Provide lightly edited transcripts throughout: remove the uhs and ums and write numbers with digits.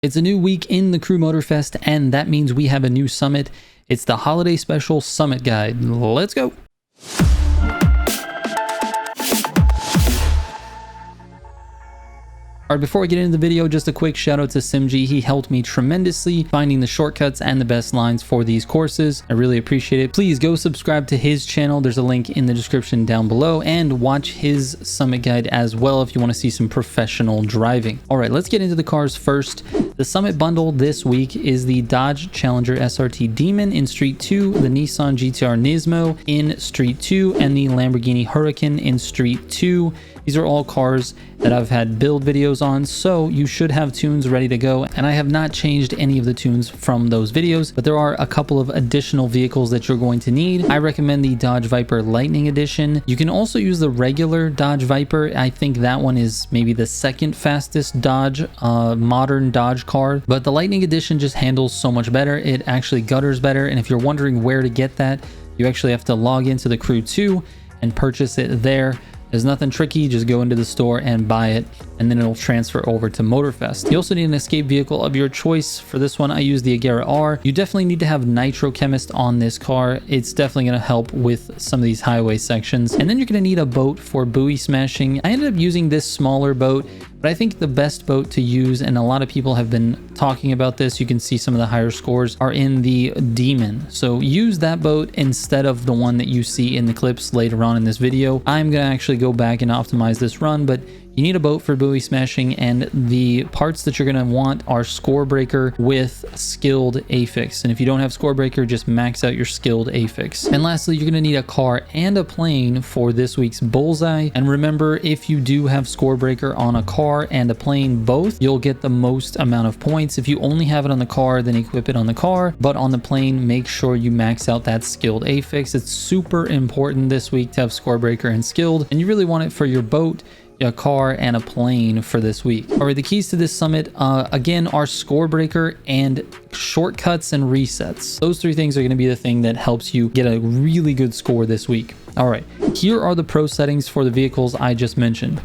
It's a new week in the Crew Motorfest, and that means we have a new summit. It's the Holiday Special Summit Guide. Let's go. Alright, before we get into the video, just a quick shout out to Simgii. He helped me tremendously finding the shortcuts and the best lines for these courses. I really appreciate it. Please go subscribe to his channel. There's a link in the description down below, and watch his summit guide as well if you want to see some professional driving. Alright, let's get into the cars first. The summit bundle this week is the Dodge Challenger SRT Demon in Street 2, the Nissan GTR Nismo in Street 2, and the Lamborghini Huracan in Street 2. These are all cars that I've had build videos on, so you should have tunes ready to go, and I have not changed any of the tunes from those videos, but there are a couple of additional vehicles that you're going to need. I recommend the Dodge Viper Lightning Edition. You can also use the regular Dodge Viper. I think that one is maybe the second fastest Dodge, modern Dodge car, but the Lightning Edition just handles so much better. It actually gutters better, and if you're wondering where to get that, you actually have to log into the Crew 2 and purchase it there. There's nothing tricky, just go into the store and buy it, and then it'll transfer over to Motorfest. You also need an escape vehicle of your choice. For this one, I use the Agera R. You definitely need to have Nitro Chemist on this car. It's definitely going to help with some of these highway sections. And then you're going to need a boat for buoy smashing. I ended up using this smaller boat, but I think the best boat to use, and a lot of people have been talking about this, you can see some of the higher scores are in the Demon. So use that boat instead of the one that you see in the clips later on in this video. I'm going to actually go back and optimize this run, but you need a boat for buoy smashing, and the parts that you're going to want are Score Breaker with Skilled Affix. And if you don't have Score Breaker, just max out your Skilled Affix. And lastly, you're going to need a car and a plane for this week's Bullseye. And remember, if you do have Score Breaker on a car and a plane both, you'll get the most amount of points. If you only have it on the car, then equip it on the car, but on the plane, make sure you max out that Skilled Affix. It's super important this week to have Score Breaker and Skilled, and you really want it for your boat, a car, and a plane for this week. All right, the keys to this summit again are Score Breaker and shortcuts and resets. Those three things are going to be the thing that helps you get a really good score this week. All right, here are the pro settings for the vehicles I just mentioned.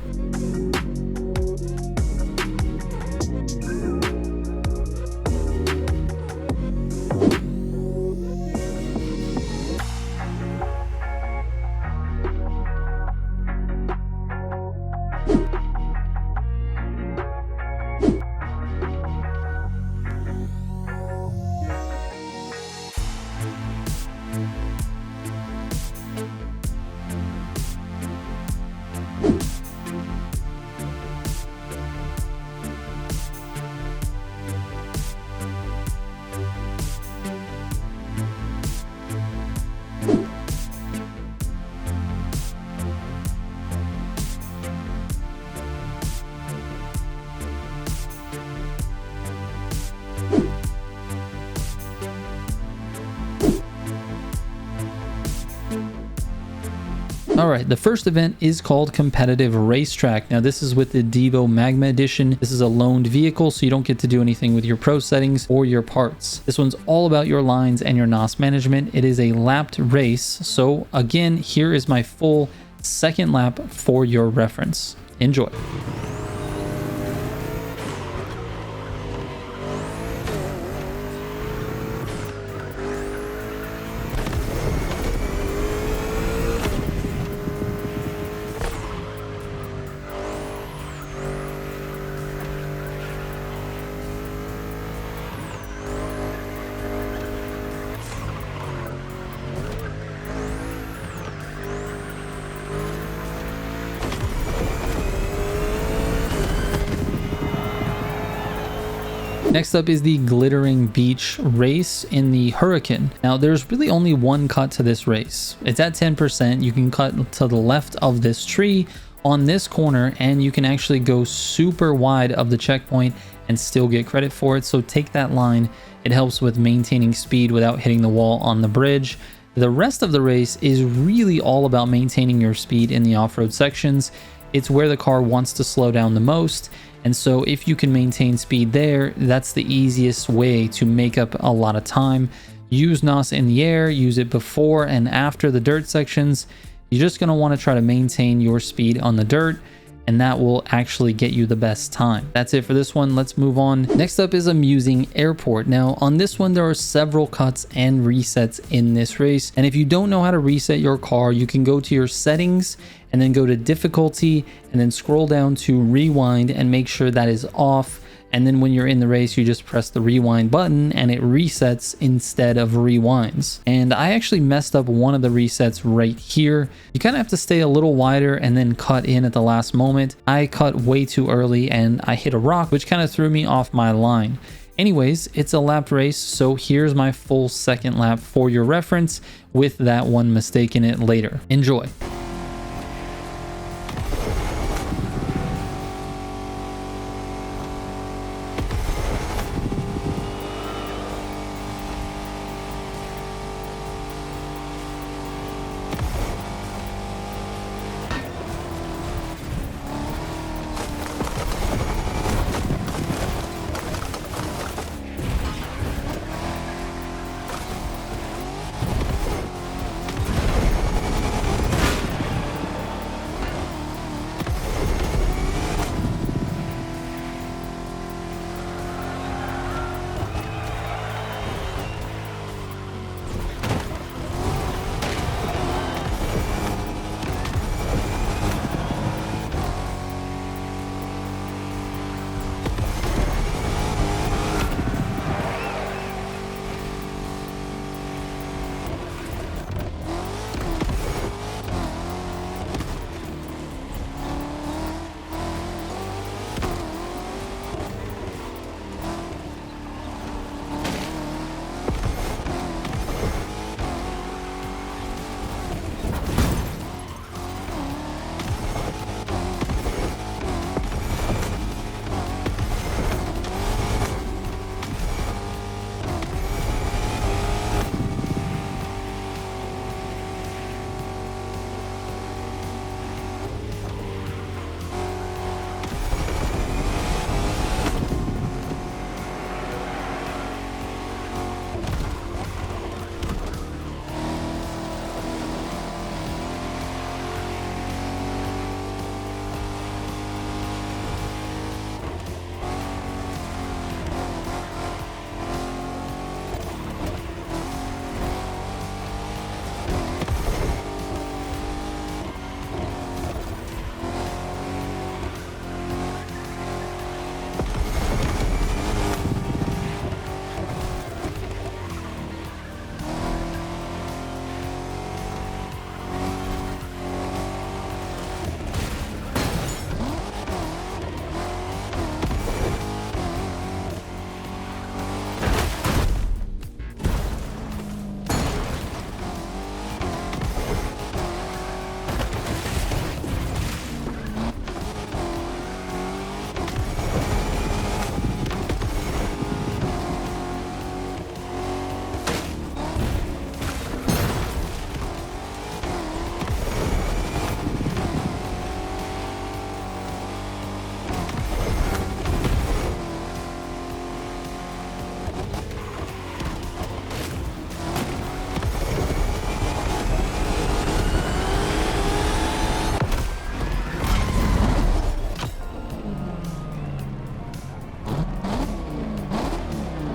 All right, the first event is called Competitive Racetrack. Now, this is with the Divo Magma Edition. This is a loaned vehicle, so you don't get to do anything with your pro settings or your parts. This one's all about your lines and your NOS management. It is a lapped race. So again, here is my full second lap for your reference. Enjoy. Next up is the Glittering Beach race in the Huracan. Now, there's really only one cut to this race. It's at 10%. You can cut to the left of this tree on this corner, and you can actually go super wide of the checkpoint and still get credit for it. So take that line. It helps with maintaining speed without hitting the wall on the bridge. The rest of the race is really all about maintaining your speed in the off-road sections. It's where the car wants to slow down the most. And so if you can maintain speed there, that's the easiest way to make up a lot of time. Use NOS in the air, use it before and after the dirt sections. You're just going to want to try to maintain your speed on the dirt. and that will actually get you the best time. That's it for this one. Let's move on. Next up is Amusing Airport. Now on this one, there are several cuts and resets in this race, and if you don't know how to reset your car, you can go to your settings and then go to difficulty and then scroll down to rewind and make sure that is off. And then when you're in the race, you just press the rewind button and it resets instead of rewinds. And I actually messed up one of the resets right here. You kind of have to stay a little wider and then cut in at the last moment. I cut way too early and I hit a rock, which kind of threw me off my line. Anyways, it's a lapped race, so here's my full second lap for your reference with that one mistake in it later. Enjoy.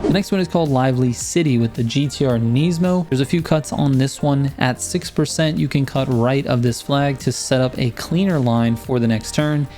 The next one is called Lively City with the GTR Nismo. There's a few cuts on this one. At 6%, you can cut right of this flag to set up a cleaner line for the next turn.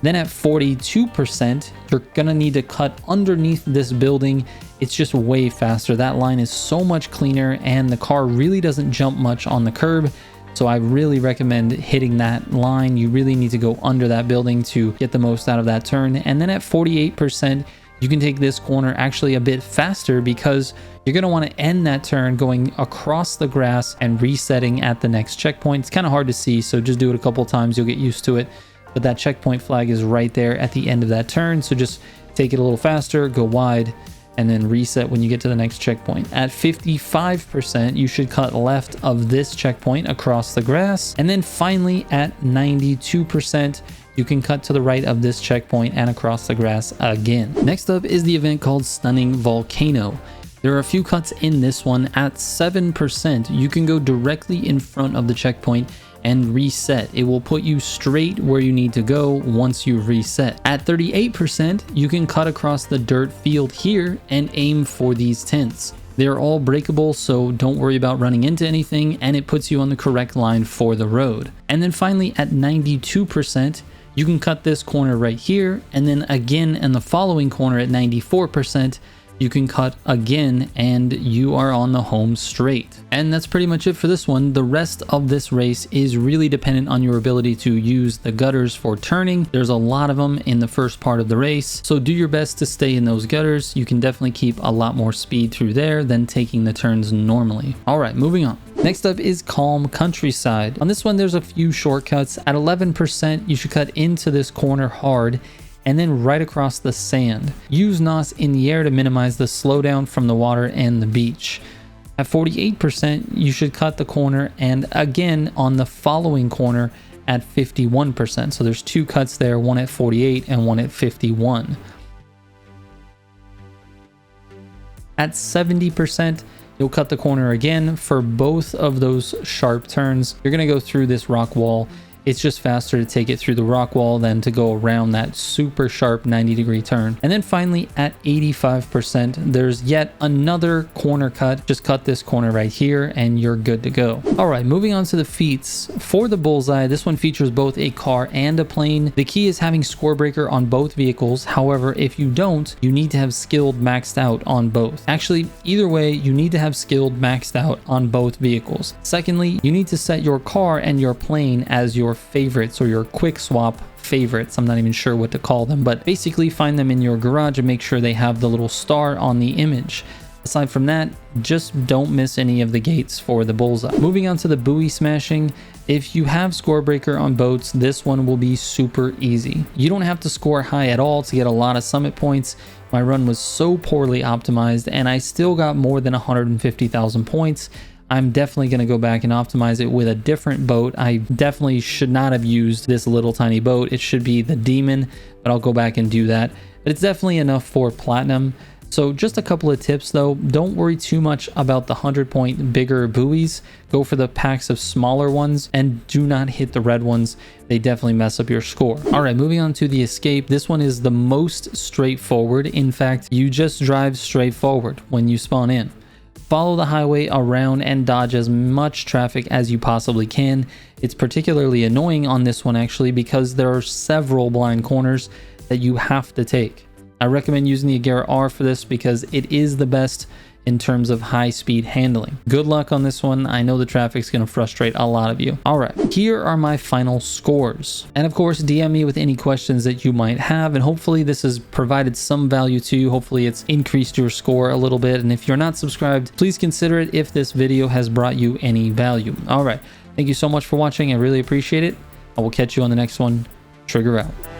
Then at 42%, you're gonna need to cut underneath this building. It's just way faster. That line is so much cleaner and the car really doesn't jump much on the curb. So I really recommend hitting that line. You really need to go under that building to get the most out of that turn. And then at 48%, you can take this corner actually a bit faster because you're going to want to end that turn going across the grass and resetting at the next checkpoint. It's kind of hard to see, so just do it a couple times. You'll get used to it. But that checkpoint flag is right there at the end of that turn. So just take it a little faster, go wide, and then reset when you get to the next checkpoint. At 55%, you should cut left of this checkpoint across the grass. And then finally at 92%, you can cut to the right of this checkpoint and across the grass again. Next up is the event called Stunning Volcano. There are a few cuts in this one. At 7%, you can go directly in front of the checkpoint and reset. It will put you straight where you need to go once you reset. At 38%, you can cut across the dirt field here and aim for these tints. They're all breakable, so don't worry about running into anything, and it puts you on the correct line for the road. And then finally at 92%, you can cut this corner right here, and then again in the following corner at 94%, you can cut again and you are on the home straight. And that's pretty much it for this one. The rest of this race is really dependent on your ability to use the gutters for turning. There's a lot of them in the first part of the race, so do your best to stay in those gutters. You can definitely keep a lot more speed through there than taking the turns normally. All right, moving on. Next up is Calm Countryside. On this one, there's a few shortcuts. At 11%, you should cut into this corner hard and then right across the sand. Use NOS in the air to minimize the slowdown from the water and the beach. At 48%, you should cut the corner and again on the following corner at 51%. So there's two cuts there, one at 48 and one at 51. At 70%, you'll cut the corner again for both of those sharp turns. You're gonna go through this rock wall. It's just faster to take it through the rock wall than to go around that super sharp 90-degree turn. And then finally at 85%, there's yet another corner cut. Just cut this corner right here and you're good to go. All right, moving on to the feats. For the bullseye, this one features both a car and a plane. The key is having score breaker on both vehicles. However, if you don't, you need to have skilled maxed out on both. Actually, either way, you need to have skilled maxed out on both vehicles. Secondly, you need to set your car and your plane as your favorites or your quick swap favorites. I'm not even sure what to call them, but basically find them in your garage and make sure they have the little star on the image. Aside from that, just don't miss any of the gates for the bullseye. Moving on to the buoy smashing. If you have score breaker on boats, this one will be super easy. You don't have to score high at all to get a lot of summit points. My run was so poorly optimized and I still got more than 150,000 points. I'm definitely going to go back and optimize it with a different boat. I definitely should not have used this little tiny boat. It should be the Demon, but I'll go back and do that. But it's definitely enough for platinum. So just a couple of tips though. Don't worry too much about the 100-point bigger buoys. Go for the packs of smaller ones and do not hit the red ones. They definitely mess up your score. All right, moving on to the escape. This one is the most straightforward. In fact, you just drive straight forward when you spawn in. Follow the highway around and dodge as much traffic as you possibly can. It's particularly annoying on this one actually because there are several blind corners that you have to take. I recommend using the Agera R for this because it is the best in terms of high speed handling. Good luck on this one. I know the traffic's going to frustrate a lot of you. All right, here are my final scores. And of course, DM me with any questions that you might have. And hopefully this has provided some value to you. Hopefully it's increased your score a little bit. And if you're not subscribed, please consider it if this video has brought you any value. All right, thank you so much for watching. I really appreciate it. I will catch you on the next one. Trigger out.